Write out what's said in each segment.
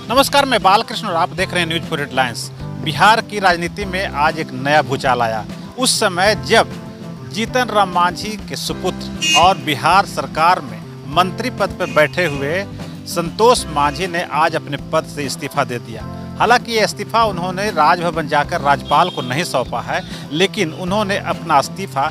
नमस्कार, मैं बालकृष्ण और आप देख रहे हैं न्यूज फॉर हेडलाइंस। बिहार की राजनीति में आज एक नया भूचाल आया। उस समय जब जीतन राम मांझी के सुपुत्र और बिहार सरकार में मंत्री पद पर बैठे हुए संतोष मांझी ने आज अपने पद से इस्तीफा दे दिया। हालांकि ये इस्तीफा उन्होंने राजभवन जाकर राज्यपाल को नहीं सौंपा है, लेकिन उन्होंने अपना इस्तीफा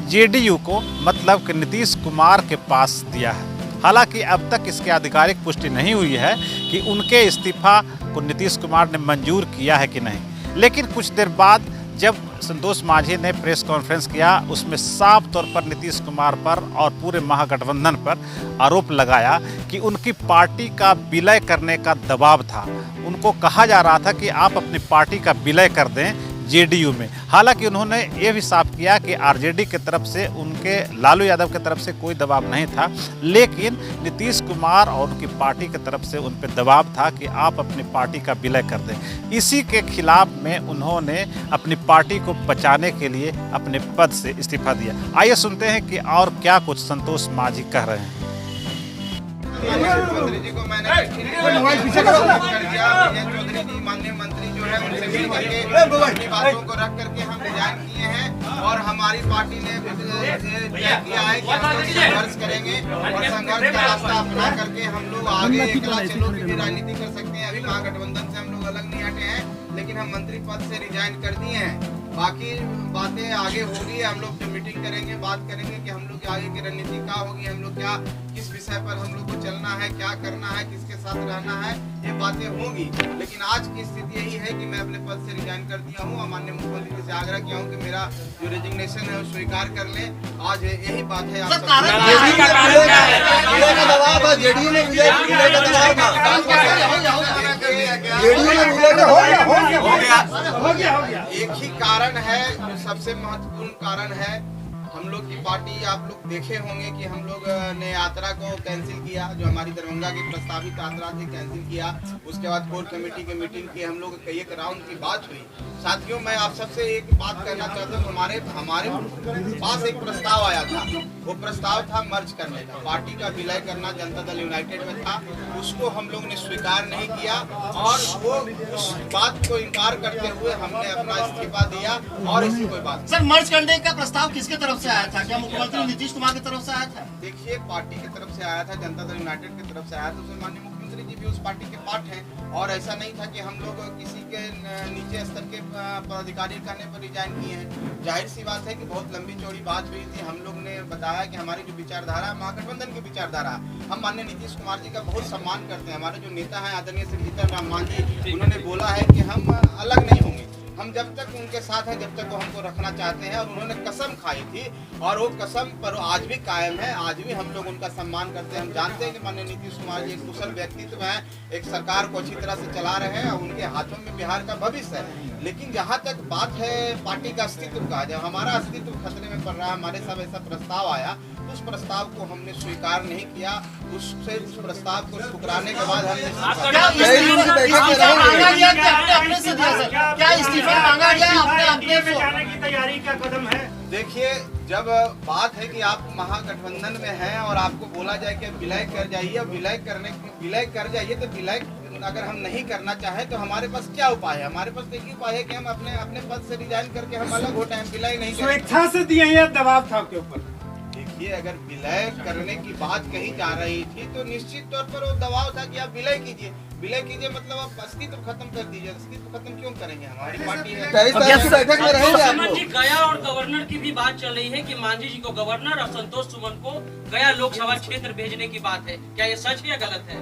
जेडीयू को मतलब कि नीतीश कुमार के पास दिया है। हालांकि अब तक इसकी आधिकारिक पुष्टि नहीं हुई है कि उनके इस्तीफा को नीतीश कुमार ने मंजूर किया है कि नहीं। लेकिन कुछ देर बाद जब संतोष मांझी ने प्रेस कॉन्फ्रेंस किया, उसमें साफ तौर पर नीतीश कुमार पर और पूरे महागठबंधन पर आरोप लगाया कि उनकी पार्टी का विलय करने का दबाव था। उनको कहा जा रहा था कि आप अपनी पार्टी का विलय कर दें जेडीयू में। हालांकि उन्होंने ये भी साफ किया कि आरजेडी की तरफ से, उनके लालू यादव की तरफ से कोई दबाव नहीं था, लेकिन नीतीश कुमार और उनकी पार्टी की तरफ से उन पर दबाव था कि आप अपनी पार्टी का विलय कर दें। इसी के खिलाफ में उन्होंने अपनी पार्टी को बचाने के लिए अपने पद से इस्तीफा दिया। आइए सुनते हैं कि और क्या कुछ संतोष मांझी कह रहे हैं। चौधरी जी को मैंने कर दिया। चौधरी जी माननीय मंत्री जो है उनसे मिल करके अपनी बातों को रख करके हम रिजाइन किए हैं और हमारी पार्टी ने तय किया है कि हम लोग संघर्ष करेंगे और संघर्ष का रास्ता अपना करके हम लोग आगे अकेला चलो की राजनीति कर सकते हैं। अभी महागठबंधन से हम लोग अलग नहीं हटे हैं, लेकिन हम मंत्री पद से रिजाइन कर दिए हैं। बाकी बातें आगे होगी, हम लोग जो मीटिंग करेंगे बात करेंगे कि हम लोग आगे की रणनीति क्या होगी, हम लोग क्या किस विषय पर हम लोग को चलना है, क्या करना है, किसके साथ रहना है, ये बातें होंगी। लेकिन आज की स्थिति यही है कि मैं अपने पद से रिजाइन कर दिया हूँ। माननीय मुख्यमंत्री से आग्रह किया हूँ कि मेरा जो रेजिग्नेशन है वो स्वीकार कर ले। आज यही बात है। एक ही कारण है, जो सबसे महत्वपूर्ण कारण है, हम लोग की पार्टी, आप लोग देखे होंगे कि हम लोग ने यात्रा को कैंसिल किया। जो हमारी दरभंगा की प्रस्तावित यात्रा थी कैंसिल किया। उसके बाद कोर कमेटी की मीटिंग की, हम लोग एक राउंड की बात हुई। साथियों, मैं आप सबसे एक बात कहना चाहता हूँ, हमारे पास एक प्रस्ताव आया था। वो प्रस्ताव था मर्ज करने का, पार्टी का विलय करना जनता दल यूनाइटेड में था। उसको हम लोग ने स्वीकार नहीं किया और वो उस बात को इनकार करते हुए हमने अपना इस्तीफा दिया और ऐसी कोई बात। सर, मर्ज करने का प्रस्ताव किसके तरफ से आया था? क्या मुख्यमंत्री नीतीश कुमार की तरफ से आया था? देखिए, पार्टी की तरफ से आया था, जनता दल यूनाइटेड की तरफ से आया था। उसमें माननीय मुख्यमंत्री जी भी उस पार्टी के पार्ट हैं और ऐसा नहीं था कि हम लोग किसी के नीचे स्तर के पदाधिकारी कहने पर रिजाइन किए हैं। जाहिर सी बात है कि बहुत लंबी चौड़ी बात हुई थी। हम लोग ने बताया कि हमारी जो विचारधारा है, महागठबंधन की विचारधारा, हम माननीय नीतीश कुमार जी का बहुत सम्मान करते हैं। हमारे जो नेता हैं आदरणीय श्री जीतन राम मांझी, उन्होंने बोला है कि हम अलग नहीं होंगे, हम जब तक उनके साथ हैं जब तक वो हमको रखना चाहते हैं। और उन्होंने कसम खाई थी और वो कसम पर आज भी कायम है। आज भी हम लोग उनका सम्मान करते हैं। हम जानते हैं कि माननीय नीतीश कुमार जी एक कुशल व्यक्तित्व हैं, एक सरकार को अच्छी तरह से चला रहे हैं और उनके हाथों में बिहार का भविष्य है। लेकिन जहाँ तक बात है पार्टी का अस्तित्व का, जब हमारा अस्तित्व खतरे में पड़ रहा है, हमारे सब ऐसा प्रस्ताव आया, उस प्रस्ताव को हमने स्वीकार नहीं किया। उस प्रस्ताव को ठुकराने के बाद हमने जाने की तैयारी का कदम है। देखिए, जब बात है कि आप महागठबंधन में हैं और आपको बोला जाए कि विलय कर जाइए, विलय कर जाइए, तो विलय अगर हम नहीं करना चाहे तो हमारे पास क्या उपाय है? हमारे पास एक ही उपाय है कि हम अपने पद से रिजाइन करके हम अलग हो टाइम विलय नहीं करें। स्वेच्छा से दिए या दबाव था आपके ऊपर? देखिए, अगर विलय करने की बात कही जा रही थी तो निश्चित तौर पर वो दबाव था कि आप विलय कीजिए। विलय कीजिए मतलब आप अस्तित्व खत्म कर दीजिए। अस्तित्व खत्म क्यों करेंगे? हमारी पार्टी है। गया और गवर्नर की भी बात चल रही है कि मांझी जी को गवर्नर और संतोष सुमन को गया लोकसभा क्षेत्र भेजने की बात है। क्या ये सच है या गलत है?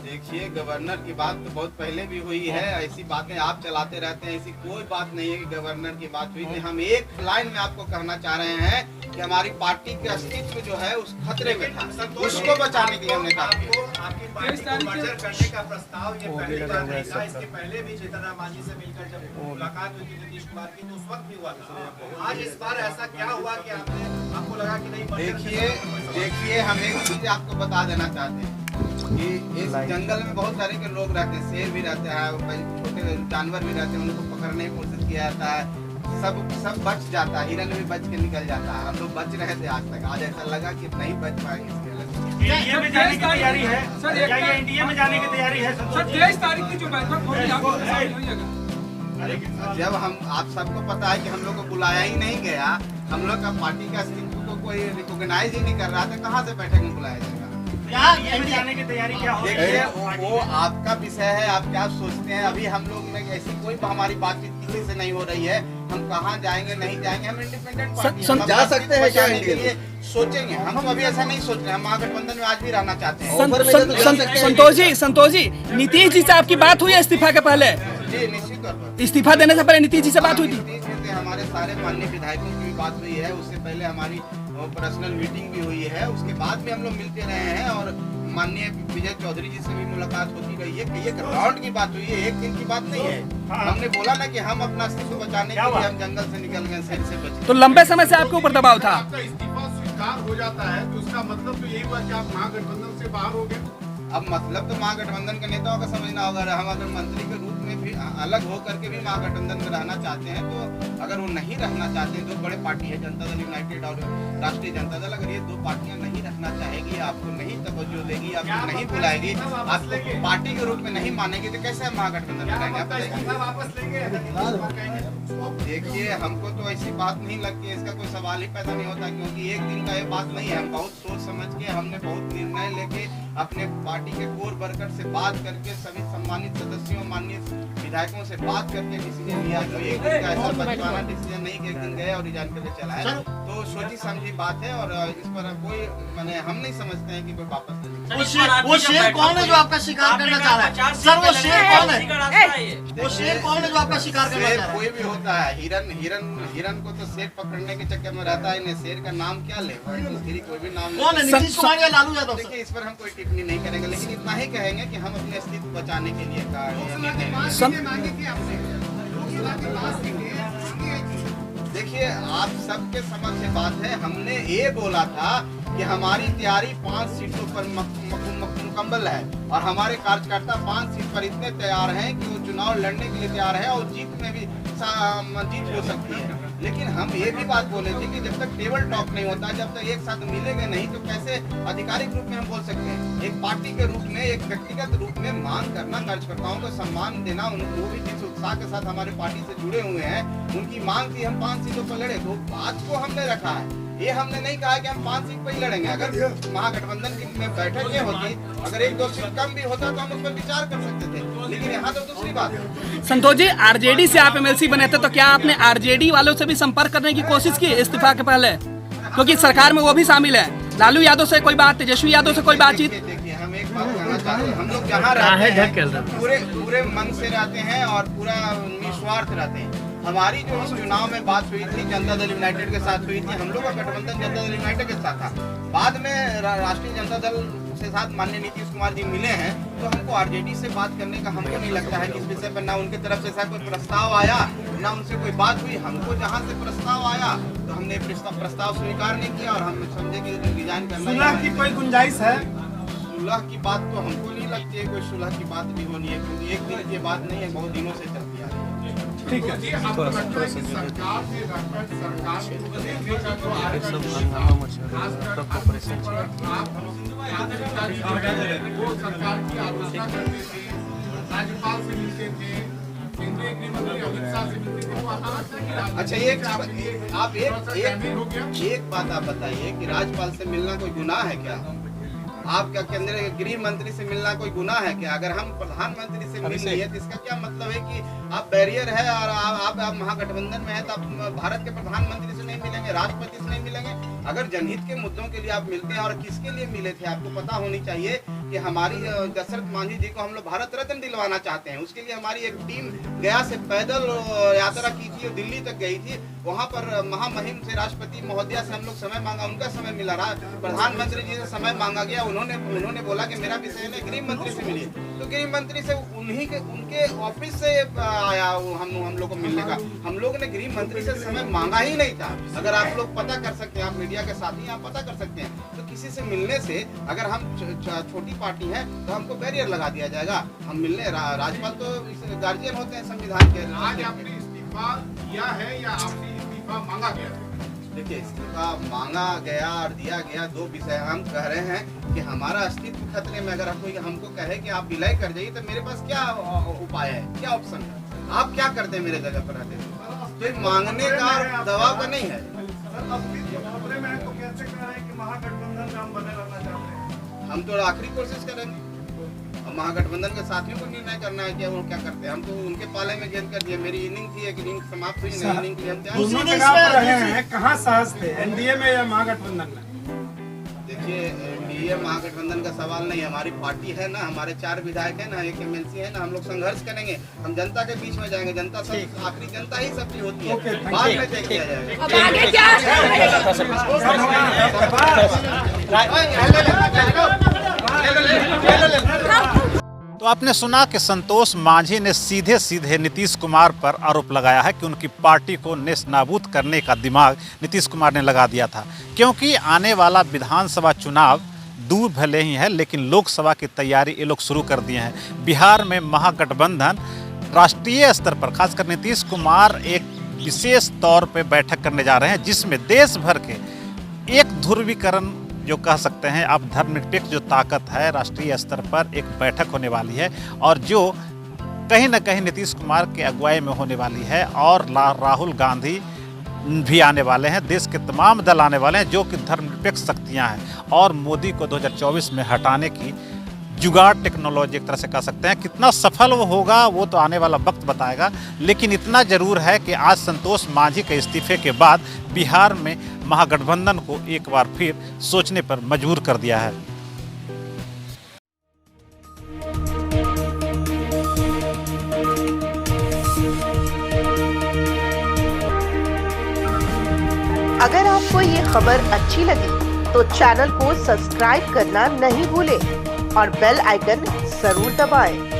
देखिए, गवर्नर की बात तो बहुत पहले भी हुई है। ऐसी बातें आप चलाते रहते हैं, ऐसी कोई बात नहीं है कि गवर्नर की बात हुई थी। हम एक लाइन में आपको कहना चाह रहे हैं कि हमारी पार्टी के अस्तित्व जो है उस खतरे में था, उसको बचाने के लिए हमने काम किया। आपकी पार्टी को मर्जर करने का प्रस्ताव ये पहली बार नहीं था। इसके पहले भी जीतन राम मांझी से मिलकर जब मुलाकात हुई थी नीतीश कुमार की, तो उस वक्त भी हुआ था। आज इस बार ऐसा क्या हुआ कि आपको लगा कि नहीं? देखिए, हम एक चीज आपको बता देना चाहते हैं कि इस जंगल में बहुत सारे के लोग रहते हैं, शेर भी रहते हैं, छोटे जानवर भी रहते हैं, उनको पकड़ने की कोशिश किया जाता है। सब बच जाता है, हिरन भी बच के निकल जाता है। हम लोग बच रहे थे आज तक, आज ऐसा लगा कि नहीं बच पाएंगे। इसके एनडीए में जाने की तैयारी है सर, क्या ये एनडीए में जाने की तैयारी है सर? 23 तारीख की जो बैठक होगी आपको शामिल होइएगा। जब हम आप सबको पता है कि हम लोग को बुलाया ही नहीं गया, हम लोग का पार्टी का अस्तित्व को कोई रिकॉग्नाइज ही नहीं कर रहा था, कहाँ से बैठक में बुलाया जाएगा? एनडीए में जाने की तैयारी क्या हो रही देखिए है? वो आपका विषय है, आप क्या सोचते हैं। अभी हम लोग में ऐसी कोई हमारी बातचीत किसी से नहीं हो रही है। हम कहाँ जाएंगे नहीं जाएंगे, हम इंडिपेंडेंट पार्टी हैं। हम जा सकते हैं क्या बचाने के इंडिया लिए सोचेंगे। हम तो अभी ऐसा नहीं सोच रहे, हम महागठबंधन में आज भी रहना चाहते हैं। संतोष जी, नीतीश जी से आपकी बात हुई है इस्तीफा के पहले? जी निश्चित तौर पर इस्तीफा देने से पहले नीतीश जी से बात हुई थी? नीतीश जी से हमारे सारे माननीय विधायकों की भी बात हुई है। उससे पहले हमारी पर्सनल मीटिंग भी हुई है। उसके बाद भी हम लोग मिलते रहे हैं और माननीय विजय चौधरी जी से भी मुलाकात होती रही है। ये एक राउंड की बात हुई है, एक दिन की बात नहीं है। हमने बोला ना कि हम अपना अस्तित्व बचाने के लिए हम जंगल से निकल गए, शेर से बचे। तो लंबे समय से आपके ऊपर दबाव था? आपका इस्तीफा स्वीकार हो जाता है तो उसका मतलब तो यही हुआ कि आप महागठबंधन से बाहर हो गए। अब मतलब तो महागठबंधन के नेताओं का समझना होगा। हम अगर मंत्री के रूप में भी अलग हो करके भी महागठबंधन में रहना चाहते हैं, तो अगर वो नहीं रहना चाहते हैं, दो बड़े पार्टी है जनता दल यूनाइटेड और राष्ट्रीय जनता दल, अगर ये दो पार्टियां नहीं रहना चाहेगी, आपको नहीं तवज्जो देगी, आपको नहीं बुलाएगी, आपको पार्टी के रूप में नहीं मानेगी, तो कैसे हम महागठबंधन में रहेंगे? आप बताइए। वापस लेंगे? देखिए हमको तो ऐसी बात नहीं लगती है, इसका कोई सवाल ही पैदा नहीं होता, क्योंकि एक दिन का ये बात नहीं है। हम बहुत सोच समझ के, हमने बहुत निर्णय लेके अपने पार्टी के कोर वर्कर से बात करके, सभी सम्मानित सदस्यों माननीय विधायकों से बात करके डिसीजन लिया। जो एक दिन का ऐसा बचवाना डिसीजन नहीं कि एक दिन गए और रिजाइन करके चला है। तो सोची समझी बात है और इस पर कोई मैंने हम नहीं समझते हैं कि कोई वापस ले। वो शेर कौन है जो आपका शिकार करना चाह रहा है? सर वो शेर कौन है? वो शेर कौन है जो आपका शिकार करना शेर चाह रहा है? कोई भी होता है। हिरन को तो शेर पकड़ने के चक्कर में रहता है। इन्हें शेर का नाम क्या ले, कोई भी नाम कौन है? नीतीश कुमार या लालू यादव? देखिए इस पर हम कोई टिप्पणी नहीं करेंगे, लेकिन इतना ही कहेंगे कि हम अपने अस्तित्व बचाने के लिए देखिए आप सबके समक्ष ये बात है। हमने ये बोला था कि हमारी तैयारी 5 सीटों पर मुकम्मल है और हमारे कार्यकर्ता 5 सीट पर इतने तैयार हैं कि वो चुनाव लड़ने के लिए तैयार है और जीत में भी जीत हो सकती है। लेकिन हम ये भी बात बोले थे कि जब तक टेबल टॉक नहीं होता, जब तक एक साथ मिलेंगे नहीं, तो कैसे आधिकारिक रूप में हम बोल सकते हैं? एक पार्टी के रूप में, एक व्यक्तिगत रूप में मांग करना, कार्यकर्ताओं को सम्मान देना, उनको भी जिस उत्साह के साथ हमारे पार्टी से जुड़े हुए हैं, उनकी मांग थी हम 5 सीटों पर लड़े। तो बात को हमने रखा है, ये हमने नहीं कहा कि हम 5 सीट पर ही लड़ेंगे। अगर महागठबंधन की में बैठक ये होती, अगर 1-2 सीट कम भी होता तो हम उस पर विचार कर सकते थे, लेकिन यहाँ तो दूसरी बात है। संतोष जी, आरजेडी से आप एमएलसी बने थे, तो क्या आपने आरजेडी वालों से भी संपर्क करने की कोशिश की इस्तीफा के पहले? क्योंकि सरकार में वो भी शामिल है। लालू यादव से कोई बात, तेजस्वी यादव से कोई बातचीत? देखिए हम एक बात कहना चाहते हैं, हम लोग जहाँ रहते हैं पूरे मन से रहते हैं और पूरा निस्वार्थ रहते हैं। हमारी जो इस चुनाव में बात हुई थी जनता दल यूनाइटेड के साथ हुई थी। हम लोग का गठबंधन जनता दल यूनाइटेड के साथ था। बाद में राष्ट्रीय जनता दल के साथ माननीय नीतीश कुमार जी मिले हैं, तो हमको आरजेडी से बात करने का हमको नहीं लगता है कि इस विषय पर ना उनके तरफ से ऐसा कोई प्रस्ताव आया, ना उनसे कोई बात हुई। हमको जहाँ से प्रस्ताव आया तो हमने प्रस्ताव स्वीकार नहीं किया और हम समझे कि रिजाइन करना। सुलह की कोई गुंजाइश है? सुलह की बात तो हमको नहीं लगती है कोई सुलह की बात भी होनी है, क्योंकि एक दिन की बात नहीं है, बहुत दिनों से चलती आ रही है। ठीक है। सरकार से सरकार की आलोचना करते थे, राज्यपाल से मिलते थे, केंद्रीय गृह मंत्री अमित शाह से मिलते थे। अच्छा एक बात आप बताइए कि राज्यपाल से मिलना कोई गुनाह है क्या? आपका केंद्रीय गृह मंत्री से मिलना कोई गुनाह है क्या? अगर हम प्रधानमंत्री से मिल रही है तो इसका क्या मतलब है कि आप बैरियर है और आप महागठबंधन में है तो आप भारत के प्रधानमंत्री से नहीं मिलेंगे, राष्ट्रपति से नहीं मिलेंगे? अगर जनहित के मुद्दों के लिए आप मिलते हैं और किसके लिए मिले थे, आपको पता होनी चाहिए कि हमारी दशरथ मांझी जी को हम लोग भारत रत्न दिलवाना चाहते हैं। उसके लिए हमारी एक टीम गया से पैदल यात्रा की थी और दिल्ली तक गई थी। वहाँ पर महामहिम से राष्ट्रपति महोदया से हम लोग समय मांगा, उनका समय मिला रहा। प्रधानमंत्री जी से समय मांगा गया, उन्होंने बोला कि मेरा विषय है गृह मंत्री से मिलिए, तो गृह मंत्री से उनके ऑफिस से आया हम लोग को मिलने का। हम लोग ने गृह मंत्री से समय मांगा ही नहीं था। अगर आप लोग पता कर सकते हैं, आप मीडिया के साथी आप पता कर सकते हैं, तो किसी से मिलने से अगर हम छोटी पार्टी है तो हमको बैरियर लगा दिया जाएगा। हम मिलने राज्यपाल तो गार्जियन होते हैं संविधान के। आज आपने इस्तीफा इस्तीफा दिया है या आपसे इस्तीफा मांगा गया है? देखिए, इस्तीफा मांगा गया और दिया गया दो विषय। हम कह रहे हैं कि हमारा अस्तित्व खतरे में, अगर कोई हमको कहे कि आप विलय कर जाइए तो मेरे पास क्या उपाय है, क्या ऑप्शन है? आप क्या करते हैं मेरे जगह पर रहते? तो मांगने का दबाव का नहीं है। हम तो आखिरी कोशिश करेंगे। अब महागठबंधन के साथियों को निर्णय करना है कि वो क्या करते हैं। हम तो उनके पाले में गेंद कर दिए। मेरी इनिंग थी, एक इनिंग समाप्त हुई, नई इनिंग के लिए हम तैयार हैं। कहाँ साहस थे, एनडीए में या महागठबंधन में? देखिए, एनडीए महागठबंधन का सवाल नहीं, हमारी पार्टी है ना, हमारे 4 विधायक है ना, 1 एमएलसी है ना, हम लोग संघर्ष करेंगे। हम जनता के बीच में जाएंगे। जनता सब, आखिरी जनता ही सब चीज होती है, बाद में तय किया जाएगा। तो आपने सुना कि संतोष मांझी ने सीधे सीधे नीतीश कुमार पर आरोप लगाया है कि उनकी पार्टी को नेस्तनाबूद करने का दिमाग नीतीश कुमार ने लगा दिया था, क्योंकि आने वाला विधानसभा चुनाव दूर भले ही है, लेकिन लोकसभा की तैयारी ये लोग शुरू कर दिए हैं। बिहार में महागठबंधन राष्ट्रीय स्तर पर, खासकर नीतीश कुमार एक विशेष तौर पर बैठक करने जा रहे हैं, जिसमें देश भर के एक ध्रुवीकरण जो कह सकते हैं आप, धर्मनिरपेक्ष जो ताकत है राष्ट्रीय स्तर पर एक बैठक होने वाली है, और जो कहीं ना कहीं नीतीश कुमार के अगुवाई में होने वाली है। और राहुल गांधी भी आने वाले हैं, देश के तमाम दल आने वाले हैं जो कि धर्मनिरपेक्ष शक्तियां हैं, और मोदी को 2024 में हटाने की जुगाड़ टेक्नोलॉजी एक तरह से कह सकते हैं। कितना सफल वो होगा वो तो आने वाला वक्त बताएगा, लेकिन इतना जरूर है कि आज संतोष मांझी के इस्तीफे के बाद बिहार में महागठबंधन को एक बार फिर सोचने पर मजबूर कर दिया है। अगर आपको ये खबर अच्छी लगी तो चैनल को सब्सक्राइब करना नहीं भूलें और बेल आइकन जरूर दबाएं।